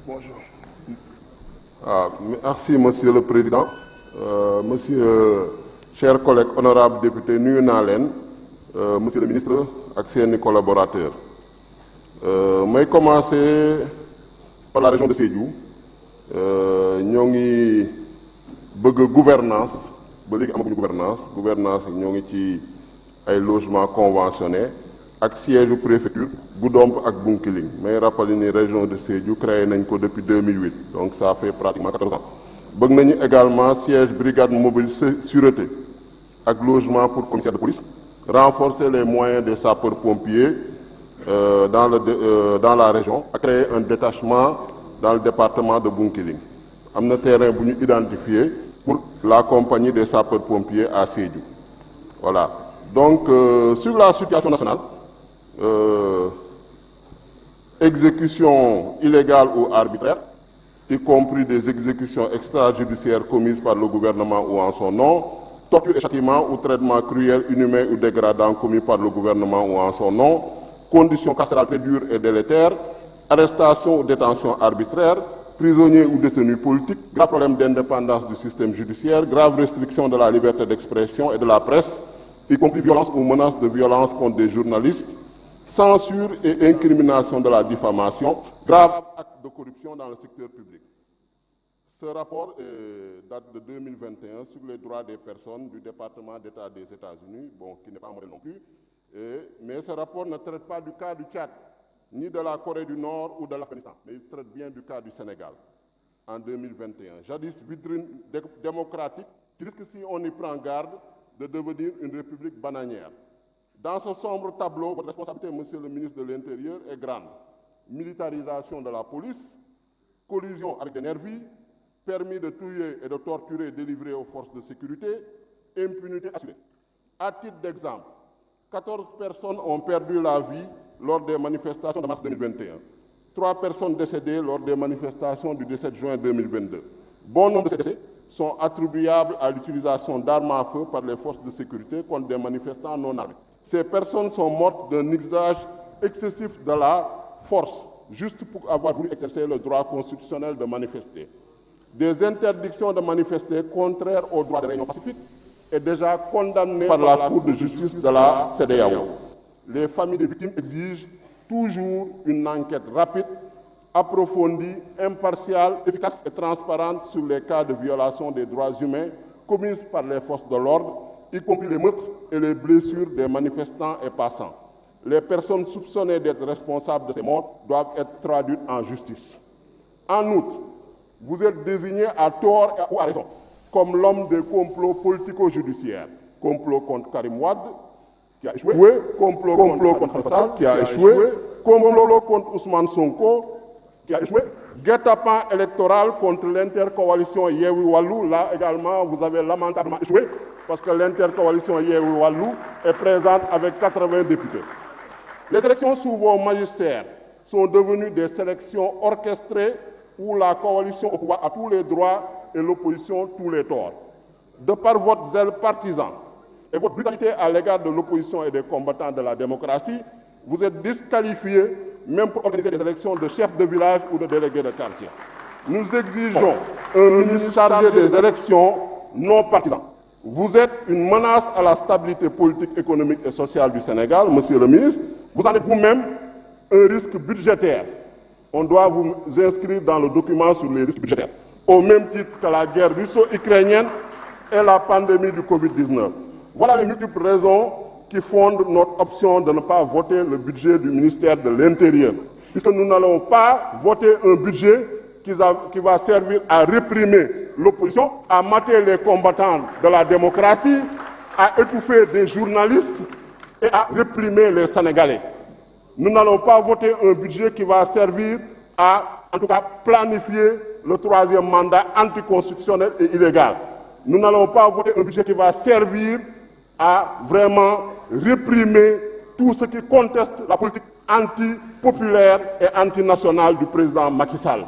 Bonjour. Merci, Monsieur le Président. Chers collègues honorables députés, nuyu naa leen Monsieur le ministre ak seeni collaborateurs. May commencer par la région de Sédhiou. Ñoo ngi bëgg gouvernance ba léegi amaguñu gouvernance yi ñoo ngi ci ay logements conventionnés ak siège préfecture Goudomp ak Bounkiling. May rappelé ni région de Sédhiou créé nañ ko depuis 2008, donc ça fait pratiquement 14 ans. Bëgg nañu également siège brigade mobile sûreté ak logement pour commissaire de police, renforcer les moyens des sapeurs-pompiers dans la région, à créer un détachement dans le département de Bounkiling. Am na terrain bu ñu identifié pour la compagnie des sapeurs-pompiers à Sédhiou. Voilà. Donc sur la situation nationale, exécution illégale ou arbitraire, y compris des exécutions extrajudiciaires commises par le gouvernement ou en son nom, torture et châtiment ou traitement cruel, inhumain ou dégradant commis par le gouvernement ou en son nom, conditions carcérales très dures et délétères, arrestation ou détention arbitraire, prisonniers ou détenus politiques, grave problème d'indépendance du système judiciaire, grave restriction de la liberté d'expression et de la presse, y compris violence ou menace de violence contre des journalistes, censure et incrimination de la diffamation, grave acte de corruption dans le secteur public. Ce rapport date de 2021 sur les droits des personnes du département d'État des États-Unis, qui n'est pas modèle non plus, mais ce rapport ne traite pas du cas du Tchad, ni de la Corée du Nord ou de l'Afghanistan, mais il traite bien du cas du Sénégal en 2021. Jadis vitrine démocratique, qui risque, si on y prend garde, de devenir une république bananière. Dans ce sombre tableau, votre responsabilité, Monsieur le ministre de l'Intérieur, est grande. Militarisation de la police, collusion avec des nervis, permis de tuer et de torturer délivrés aux forces de sécurité, impunité assurée. À titre d'exemple, 14 personnes ont perdu la vie lors des manifestations de mars 2021. 3 personnes décédées lors des manifestations du 17 juin 2022. Bon nombre de ces décès sont attribuables à l'utilisation d'armes à feu par les forces de sécurité contre des manifestants non armés. Ces personnes sont mortes d'un usage excessif de la force, juste pour avoir voulu exercer le droit constitutionnel de manifester. Des interdictions de manifester contraires aux droits de réunion pacifique est déjà condamnées par la Cour de justice de la CEDEAO. Les familles des victimes exigent toujours une enquête rapide, approfondie, impartiale, efficace et transparente sur les cas de violation des droits humains commises par les forces de l'ordre, y compris les meurtres et les blessures des manifestants et passants. Les personnes soupçonnées d'être responsables de ces morts doivent être traduites en justice. En outre, vous êtes désigné à tort ou à raison comme l'homme des complots politico-judiciaires. Complot contre Karim Wade, qui a échoué, complot contre Khalifa Sall, qui a échoué, complot contre Ousmane Sonko, qui a échoué, guet-apens électoral contre l'intercoalition Yewwi Wallu. Là également, vous avez lamentablement échoué, parce que l'intercoalition Yewwi Wallu est présente avec 80 députés. Les élections sous vos magistères sont devenues des sélections orchestrées où la coalition au pouvoir a tous les droits et l'opposition tous les torts. De par votre zèle partisan et votre brutalité à l'égard de l'opposition et des combattants de la démocratie, vous êtes disqualifiés même pour organiser des élections de chefs de village ou de délégués de quartier. Nous exigeons un ministre chargé des élections non partisan. Vous êtes une menace à la stabilité politique, économique et sociale du Sénégal, Monsieur le ministre. Vous en êtes vous-même un risque budgétaire. On doit vous inscrire dans le document sur les risques budgétaires, au même titre que la guerre russo-ukrainienne et la pandémie du Covid-19. Voilà les multiples raisons qui fondent notre option de ne pas voter le budget du ministère de l'Intérieur, puisque nous n'allons pas voter un budget qui va servir à réprimer l'opposition, à mater les combattants de la démocratie, à étouffer des journalistes et à réprimer les Sénégalais. Nous n'allons pas voter un budget qui va servir à, en tout cas, planifier le 3e mandat anticonstitutionnel et illégal. Nous n'allons pas voter un budget qui va servir à vraiment réprimer tout ce qui conteste la politique anti-populaire et antinationale du président Macky Sall.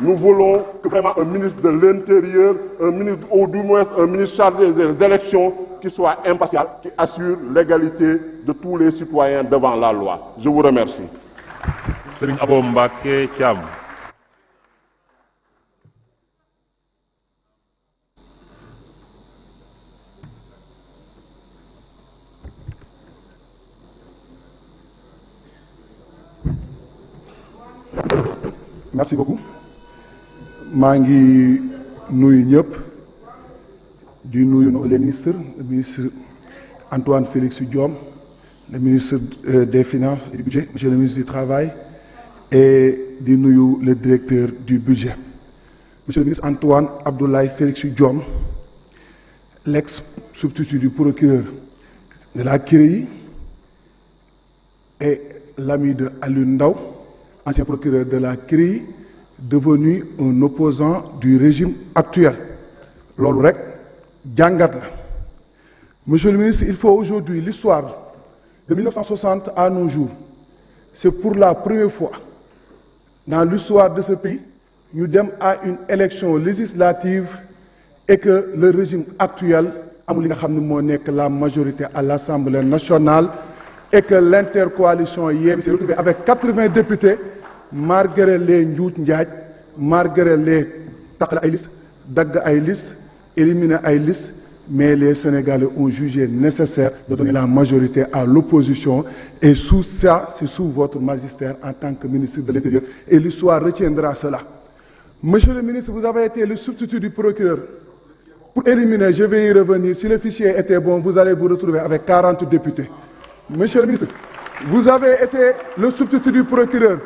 Nous voulons que vraiment un ministre de l'Intérieur, un ministre, ou du moins un ministre chargé des élections, qui soit impartial, qui assure l'égalité de tous les citoyens devant la loi. Je vous remercie. Serigne Abo Mbacké Thiam. merci beaucoup maa ngi nuyu ñëpp di nuyu les ministres le ministre Antoine Félix Diome le ministre des Finances et du Budget monsieur le ministre du Travail et di nuyu le directeur du budget monsieur le ministre Antoine Abdoulaye Félix Diome l'ex-substitut du procureur de la CREI et l'ami de Alioune Ndao ancien procureur de la CREI devenu un opposant du régime actuel loolu rek jàngat la monsieur le ministre il faut aujourd'hui l'histoire de 1960 à nos jours c'est pour la première fois dans l'histoire de ce pays ñu dem à une élection législative et que le régime actuel amul li nga xam ne moo nekk la majorité à l'Assemblée nationale et que l'intercoalition Yewwi s'est retrouvée avec 80 députés malgré les njuuj njaaj malgré les taqale ay liste dagg ay liste éliminer ay liste mais les Sénégalais ont jugé nécessaire de donner la majorité à l'opposition et sous ça c'est sous votre magistère en tant que ministre de l'Intérieur et l'histoire retiendra cela. Monsieur le ministre, vous avez été le substitut du procureur pour éliminer, je vais y revenir, si le fichier était bon, vous allez vous retrouver avec 40 députés. Monsieur le ministre, vous avez été le substitut du procureur.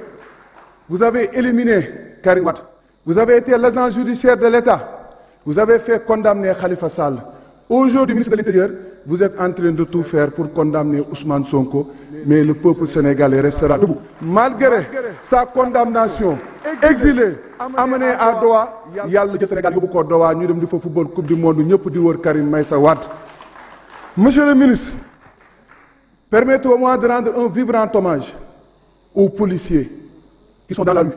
Vous avez éliminé Karim Wade. Vous avez été l'agent judiciaire de l'État. Vous avez fait condamner Khalifa Sall. Aujourd'hui, ministre de l'Intérieur, vous êtes en train de tout faire pour condamner Ousmane Sonko, mais le peuple sénégalais restera debout. Malgré sa condamnation, exilé, amené à Doha, yàlla jël Sénégal yóbbu ko Doha ñu dem di fa football coupe du monde ñëpp di wër Karim Meïssa Wade. Monsieur le ministre, permettez-moi de rendre un vibrant hommage aux policiers qui sont dans la rue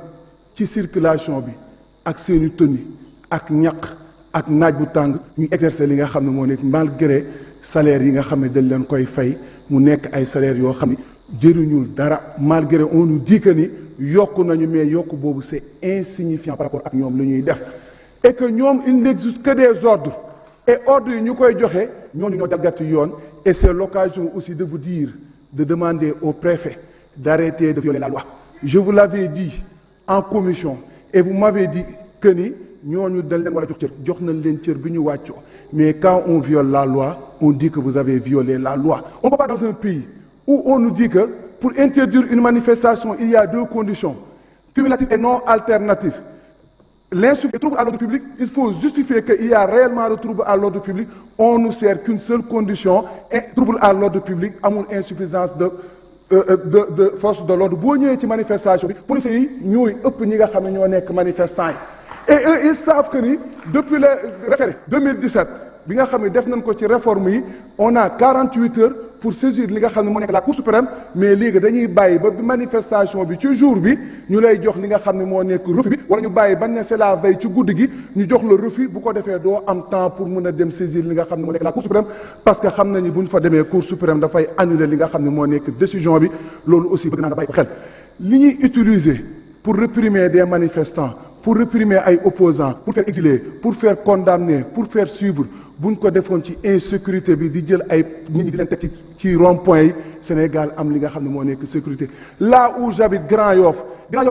ci circulation bi ak seeni tenue ak ñaq ak naaj bu tàng ñu exercer li nga xam ne moo nekk malgré salaire yi nga xam ne dañ leen koy fay mu nekk ay salaires yoo xam ne jëriñul dara malgré on nous dit que ni yokku nañu mais yokku boobu c'est insignifiant par rapport ak ñoom lu ñuy def et que ñoom il n'existe que des ordres et ordres yi ñu koy joxe ñooñu ñoo jalgati yoon et c'est l'occasion aussi de vous dire de demander au préfet d'arrêter de violer la loi. Je vous l'avais dit en commission et vous m'avez dit que ni ñooñu dañ leen war a jox cër jox nañ leen cër bi ñu wàccoo mais quand on viole la loi on dit que vous avez violé la loi. On ne peut pas dans un pays où on nous dit que pour interdire une manifestation il y a deux conditions cumulatives et non alternatives. L'insuffisance trouble à l'ordre public, il faut justifier qu'il y a réellement le trouble à l'ordre public. On ne sert qu'une seule condition et trouble à l'ordre public amul insuffisance de force de l'ordre boo ñëwee ci manifestation bi policiers yi ñooy ëpp ñi nga xam ne ñoo nekk manifestants yi et eux ils savent que ni depuis le référé 2017 bi nga xam ne def nañ ko ci réforme yi on a 48 heures pour saisir li nga xam ne moo nekk la Cour suprême mais léegi dañuy bàyyi ba manifestation bi ci jour bi ñu lay jox li nga xam ne moo nekk refus bi wala ñu bàyyi bañ ne c'est la veille ci guddi gi ñu jox le refus bu ko defee doo am temps pour mën a dem saisir li nga xam ne moo nekk la Cour suprême parce que xam nañu bu ñu fa demee Cour suprême dafay annuler li nga xam ne moo nekk décision bi loolu aussi bëgg naa nga bàyyi ko xel li ñuy utiliser pour réprimer des manifestants pour réprimer ay opposants pour faire exiler pour faire condamner pour faire suivre buñ ko defoon ci insécurité bi di jël ay nit ñi di leen teg ci rond-point yi Sénégal am li nga xam ne moo nekk sécurité là où j'habite Grand Yoff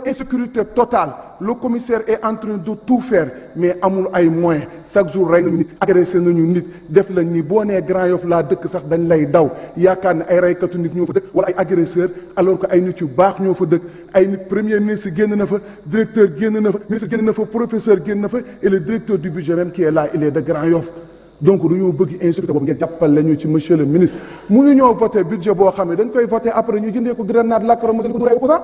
insécurité totale le commissaire est en train de tout faire mais amul ay moyens chaque jour rey nañu nit agressé nañu nit def lañ ni boo nee Grand Yoff laa dëkk sax dañ lay daw yaakaar ne ay reykatu nit ñoo fa dëkk wala ay agresseurs alors que ay nit yu baax ñoo fa dëkk ay nit premier ministre génn na fa directeur génn na fa ministre génn na fa professeur génn na fa et le directeur du budget même qui est là il est de Grand Yoff donc dañoo bëgg insécurité boobu ngeen jàppale ñu ci monsieur le ministre mënuñoo voté budget boo xam ne dañ koy voté après ñu jëndee ko grenade lacrymogène ko dóor ay opposant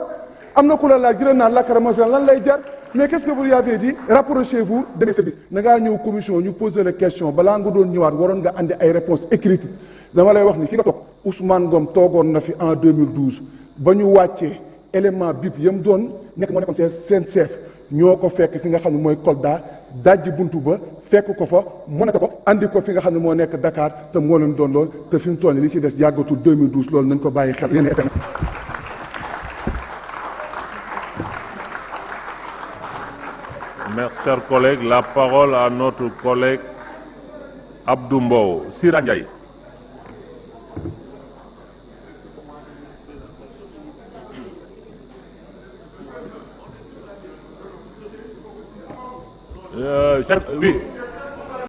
am na ku la laaj grenade lacrymogène lan lay jar mais qu'est-ce que vous lui avez dit rapprochez-vous de mes services na ngaa ñëw commission ñu poser la question balaa nga doon ñëwaat waroon nga andi ay réponses écrites dama lay wax ni fi nga toog Ousmane Ngom toogoon na fi en 2012 ba ñu wàccee élément BIP yam doon nekk moo nekkoon seen chef ñoo ko fekk fi nga xam ne mooy Kolda dajji buntu ba fekk ko fa monate ko andi ko fi nga xam ne moo nekk Dakar te moo leen doon lool te fi mu toll li ci des yàggatul 2012 loolu nañ ko bàyyi xel yéen a Merci, chers collègues. La parole à notre collègue Abdou Mbow. Sira Ndiaye. Oui.